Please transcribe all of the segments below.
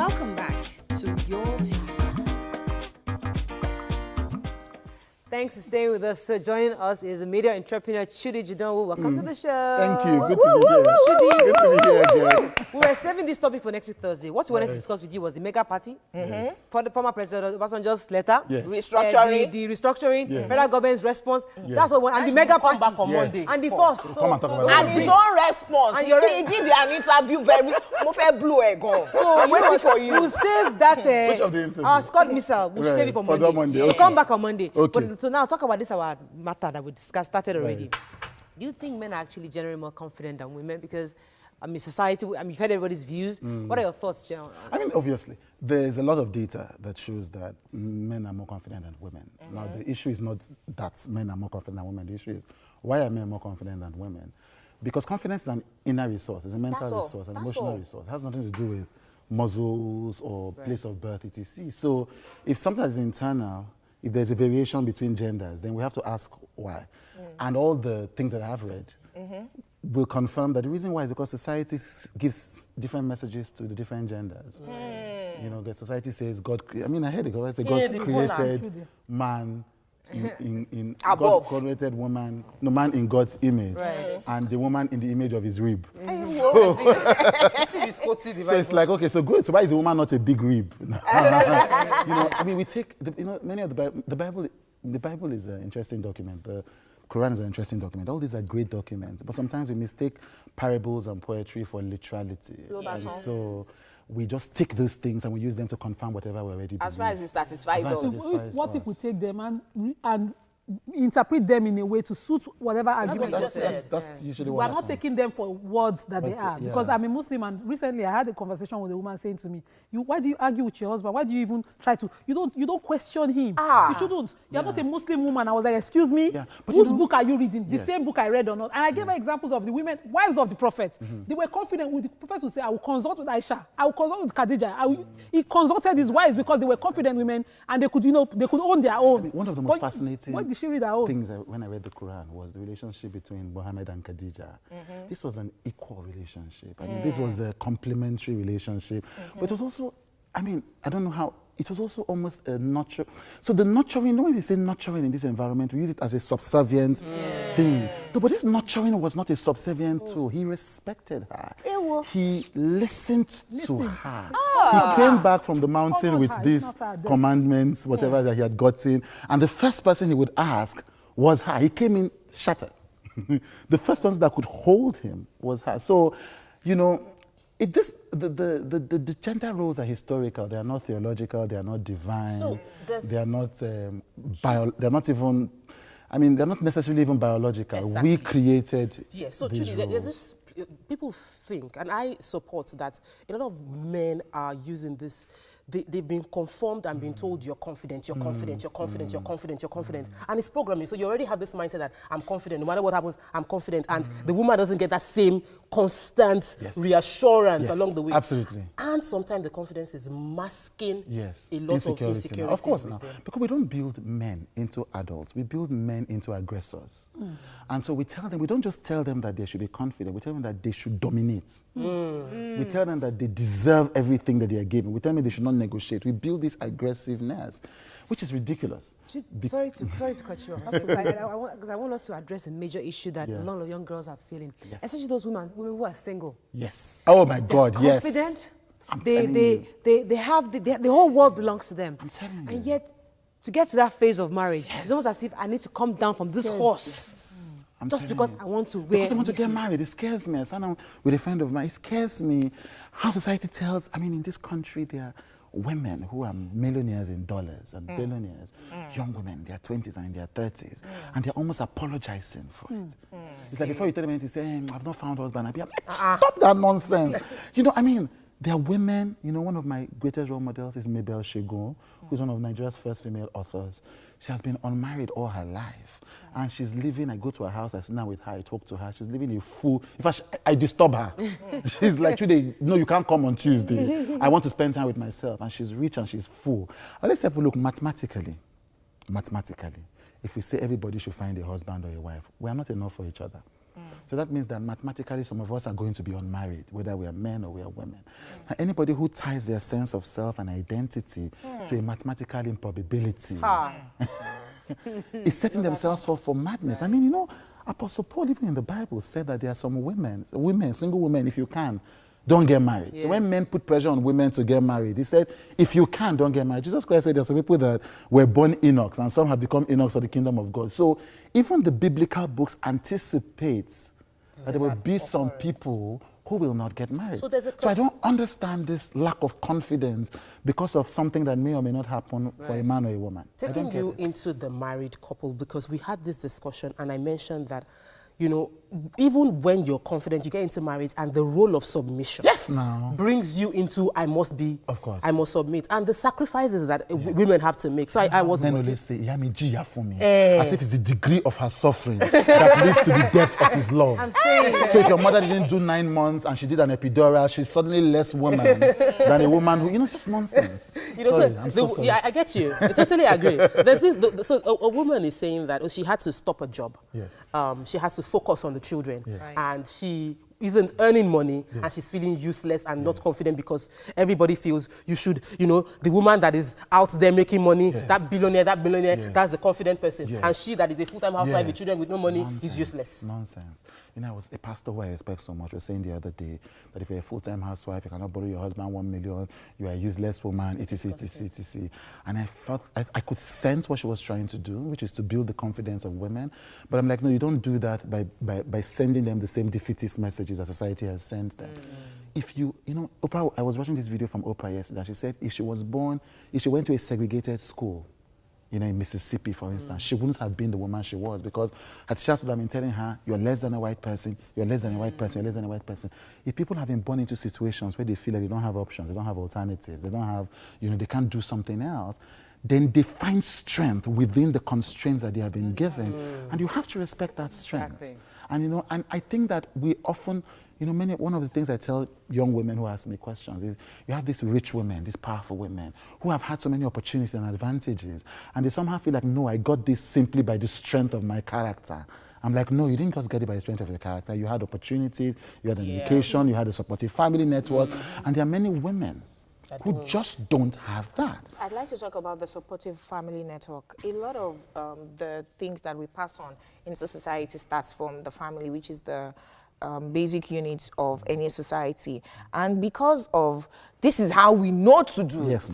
Welcome back to Your View. Thanks for staying with us. So joining us is a media entrepreneur, Chude Jideonwo. Welcome to the show. Thank you. Good to be here. Chude. Good to be here again. We were saving this topic for next week Thursday. What we wanted to discuss with you was the mega party for the former president Obasanjo's letter, restructuring, the restructuring, federal government's response. That's what we want. And the mega party back on Monday. and the force. Come and talk about And that. his own response. And He did an interview very blue ago. So I'm waiting for you. We'll save that. Which of the interviews? Our Scott missile. We'll save it for For Monday. Monday. So Okay. come back on Monday. Okay. But so now talk about this our matter that we discussed started already. Do you think men are actually generally more confident than women? Because I mean, society. I mean, you've heard everybody's views. What are your thoughts, General? I mean, obviously, there's a lot of data that shows that men are more confident than women. Now, the issue is not that men are more confident than women. The issue is, why are men more confident than women? Because confidence is an inner resource, it's a mental resource, an emotional resource. It has nothing to do with muscles or place of birth, etc. So, if something is internal, if there's a variation between genders, then we have to ask why. And all the things that I've read will confirm that the reason why is because society gives different messages to the different genders. You know, the society says God, I mean, I heard it, God created man God created woman, no, man in God's image, and the woman in the image of his rib. So it's like, okay, so good. So why is the woman not a big rib? You know, I mean, we take, many of the Bible is an interesting document. The Quran is an interesting document. All these are great documents, but sometimes we mistake parables and poetry for literality. And so we just take those things and we use them to confirm whatever we already believe. As far as it satisfies us. What if we take them and interpret them in a way to suit whatever argument? That's usually what We're happens. not taking them for words that they are. Because I'm a Muslim, and recently I had a conversation with a woman saying to me, why do you argue with your husband? Why do you even try to, you don't question him. You shouldn't. You're not a Muslim woman. I was like, excuse me, whose book are you reading? The same book I read or not? And I gave her examples of the women, wives of the Prophet. They were confident with the Prophet would say, I will consult with Aisha, I will consult with Khadija. He consulted his wives because they were confident women and they could, they could own their own. I mean, one of the most fascinating she read her own things when I read the Quran was the relationship between Muhammad and Khadija. This was an equal relationship. I mean, this was a complementary relationship. But it was also, I mean, I don't know how, it was also almost a nurture. So the nurturing, you know, when we say nurturing in this environment, we use it as a subservient thing. No, but this nurturing was not a subservient tool. He respected her. He listened to her. He came back from the mountain with these commandments, whatever that he had gotten, and the first person he would ask was her. He came in shattered. The first person that could hold him was her. So, you know, the gender roles are historical. They are not theological. They are not divine. So they are not they're not even. I mean, they're not necessarily even biological. Exactly. We created. Yes. So these Chude, roles. there's this. People think, and I support that a lot of men are using this. They've been conformed and been told you're confident, you're confident, you're confident, you're confident, you're confident. And it's programming. So you already have this mindset that I'm confident. No matter what happens, I'm confident. And the woman doesn't get that same constant reassurance along the way. Absolutely. And sometimes the confidence is masking a lot of insecurity. Of course, now. Because we don't build men into adults. We build men into aggressors. And so we tell them, we don't just tell them that they should be confident. We tell them that they should dominate. We tell them that they deserve everything that they are given. We tell them they should not negotiate. We build this aggressiveness, which is ridiculous. Sorry to cut you off. Because I want us to address a major issue that a lot of young girls are feeling, especially those women who are single. Yes. Oh my God, yes. Confident. They have the whole world belongs to them. I'm telling you. And yet, to get to that phase of marriage, it's almost as if I need to come down from this horse. Just because I want to wear. Because I want to get married. It scares me. I sat down with a friend of mine. It scares me how society tells. I mean, in this country, there are women who are millionaires in dollars and billionaires, young women in their 20s and in their 30s, and they're almost apologizing for it. It's like before you tell them anything, say, I've not found a husband. I'm like, stop that nonsense. You know, I mean, there are women, you know, one of my greatest role models is Mabel Shegun, who's one of Nigeria's first female authors. She has been unmarried all her life. And she's living, I go to her house, I sit down with her, I talk to her. She's living a full, in fact, I disturb her. She's like, Chude, no, you can't come on Tuesday. I want to spend time with myself. And she's rich and she's full. And let's have a look mathematically, if we say everybody should find a husband or a wife, we are not enough for each other. So that means that mathematically some of us are going to be unmarried, whether we are men or we are women. Now, anybody who ties their sense of self and identity to a mathematical improbability is setting themselves for madness. I mean, you know, Apostle Paul, even in the Bible, said that there are some women, single women, if you can, don't get married. Yes. So when men put pressure on women to get married, he said, if you can, don't get married. Jesus Christ said there are some people that were born eunuchs, and some have become eunuchs for the kingdom of God. So even the biblical books anticipate that there will be some people who will not get married. So I don't understand this lack of confidence because of something that may or may not happen for a man or a woman. Taking you into the married couple, because we had this discussion and I mentioned that, you know, even when you're confident, you get into marriage and the role of submission brings you into, I must be, of course, I must submit. And the sacrifices that women have to make. So I was... Men always say, for me, as if it's the degree of her suffering that leads to the depth of his love. I'm saying. So if your mother didn't do 9 months and she did an epidural, she's suddenly less woman than a woman who, you know, it's just nonsense. You know, sorry, I'm so sorry. Yeah, I get you. I totally agree. There's this, so a woman is saying that she had to stop a job. Yes. She has to focus on the children. Yes. Right. And she isn't earning money, and she's feeling useless and not confident because everybody feels you should, you know, the woman that is out there making money, that billionaire, that's the confident person. Yes. And she that is a full-time housewife with children with no money is useless. Nonsense. You know, I was a pastor who I respect so much was saying the other day that if you're a full-time housewife, you cannot borrow your husband 1 million, you are a useless woman, etc. And I felt, I could sense what she was trying to do, which is to build the confidence of women. But I'm like, no, you don't do that by sending them the same defeatist messages that society has sent them. If you know, Oprah, I was watching this video from Oprah yesterday, she said if she went to a segregated school, you know, in Mississippi, for instance, she wouldn't have been the woman she was because her teachers would have been telling her, you're less than a white person, you're less than a white person, you're less than a white person. If people have been born into situations where they feel like they don't have options, they don't have alternatives, they don't have, you know, they can't do something else, then they find strength within the constraints that they have been given. And you have to respect that strength. Exactly. And, you know, and I think that we often, you know, one of the things I tell young women who ask me questions is you have these rich women, these powerful women who have had so many opportunities and advantages, and they somehow feel like, no, I got this simply by the strength of my character. I'm like, no, you didn't just get it by the strength of your character. You had opportunities, you had an education, you had a supportive family network, and there are many women who just don't have that. I'd like to talk about the supportive family network. A lot of the things that we pass on into society starts from the family, which is the basic units of any society. And because of this is how we know to do it.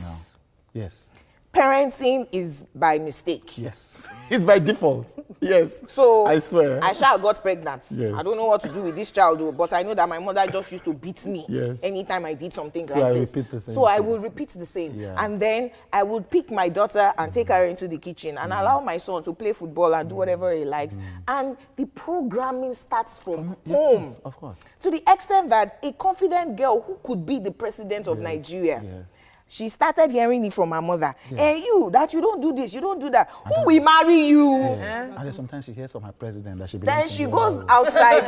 Yes. Parenting is by mistake. Yes. It's by default. Yes. So I swear. I got pregnant. Yes. I don't know what to do with this child, but I know that my mother just used to beat me anytime I did something like I this. repeat the same. So I will repeat the same. And then I would pick my daughter and take her into the kitchen and allow my son to play football and do whatever he likes. And the programming starts from home. Of course. To the extent that a confident girl who could be the president of Nigeria, she started hearing it from her mother. Hey, you, that you don't do this, you don't do that. Who will marry you? And then sometimes she hears from her president that she belongs Then she goes outside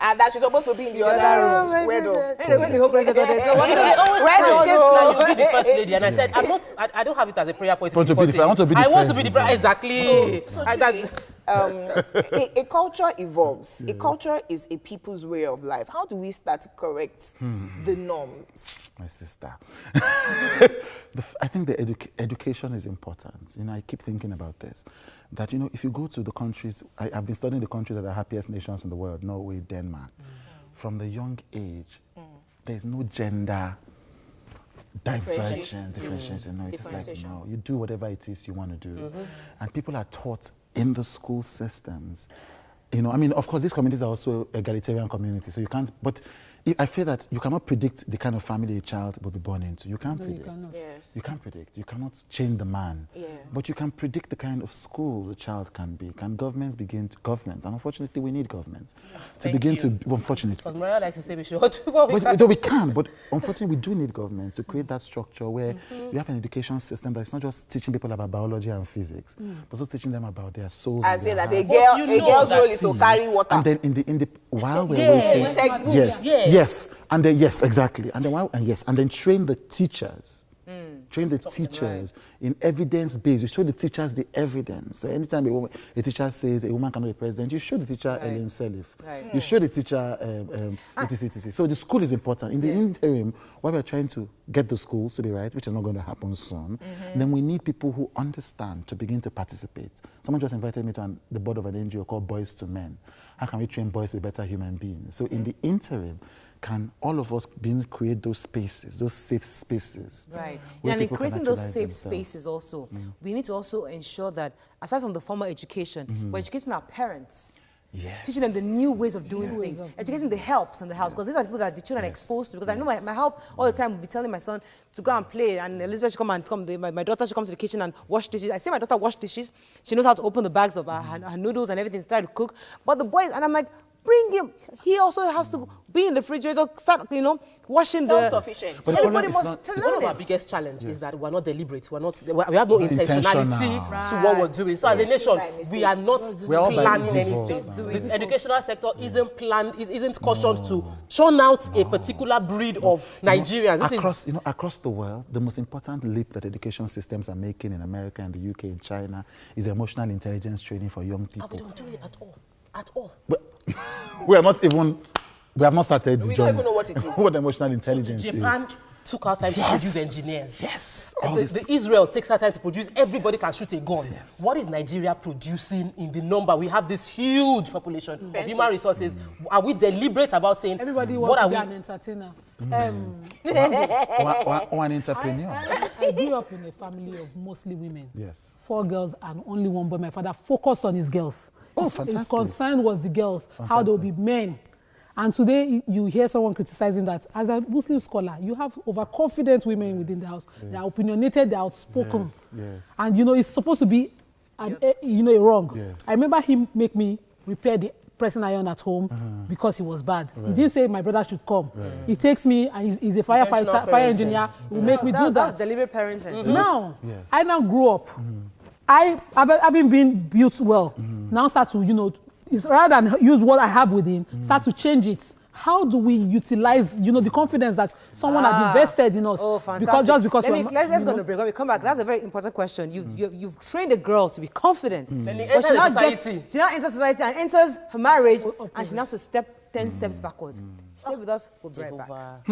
and that she's supposed to be in the other room. Where the first lady, and I said, I don't have it as a prayer point. I want to be the president. Exactly. A culture evolves. A culture is a people's way of life. How do we start to correct the norms? My sister. I think the education is important. You know, I keep thinking about this. That, you know, if you go to the countries, I've been studying the countries that are happiest nations in the world, Norway, Denmark. From the young age, there's no gender differentiation. No, it's just like, no, you do whatever it is you want to do. And people are taught in the school systems. You know, I mean, of course, these communities are also egalitarian communities, so you can't, but I feel that you cannot predict the kind of family a child will be born into. You can't predict. You can't predict. You cannot change the man. But you can predict the kind of school the child can be. Can governments begin to, and unfortunately we need governments to begin to, unfortunately. Because Maria likes to say we should do what we can. We can, but unfortunately we do need governments to create that structure where you have an education system that's not just teaching people about biology and physics, but also teaching them about their souls. And say that a girl's role is to carry water. And then while we're waiting, yes, and then exactly, and then and then train the teachers train the teachers in evidence-based. You show the teachers the evidence. So anytime a teacher says a woman cannot be president, you show the teacher Ellen Selif. You show the teacher etc. So the school is important. In the interim, while we're trying to get the schools to be right, which is not going to happen soon, then we need people who understand to begin to participate. Someone just invited me to the board of an NGO called Boys to Men. How can we train boys to be better human beings? So in the interim, can all of us create those spaces, those safe spaces? Right. And in creating those safe spaces also, we need to also ensure that, aside from the formal education, we're educating our parents. Yes. Teaching them the new ways of doing things, educating the helps in the house, because these are people that the children are exposed to. Because I know my help all the time will be telling my son to go and play, and Elizabeth should my daughter should come to the kitchen and wash dishes. I see my daughter wash dishes. She knows how to open the bags of her noodles and everything, start to cook. But the boys, and I'm like, bring him. He also has to be in the refrigerator, start, washing the... Self-sufficient. Everybody must learn One of our biggest challenges is that we're not deliberate. We have no intentionality to what we're doing. So as a nation, we are not planning anything. The educational sector isn't planned, it isn't cautioned to churn out a particular breed of Nigerians. Across the world, the most important leap that education systems are making in America and the UK and China is emotional intelligence training for young people. And we don't do it at all. At all. We have not started the journey. We don't even know what it is. What emotional intelligence is. Japan took our time to produce engineers. Yes. The Israel takes our time to produce. Everybody can shoot a gun. Yes. What is Nigeria producing in the number? We have this huge population of human resources. Are we deliberate about saying everybody wants to be an entertainer? Or an entrepreneur. I grew up in a family of mostly women. Yes. 4 girls and only 1 boy. My father focused on his girls. His concern was the girls, how they'll be men. And today you hear someone criticizing that. As a Muslim scholar, you have overconfident women within the house. They are opinionated, they are outspoken. And it's supposed to be a wrong. I remember him make me repair the pressing iron at home because he was bad. He didn't say my brother should come. He takes me, and he's a firefighter, fire engineer, he will make me do that. That's deliberate parenting. Now, I now grew up. Having been built well, now start to, it's rather than use what I have within, start to change it. How do we utilize, the confidence that someone has invested in us? Oh, fantastic. Let's go to break. When we come back, that's a very important question. You've trained a girl to be confident. But she now enters society and enters her marriage, and she now has to step 10 steps backwards. Stay with us, we'll be right back.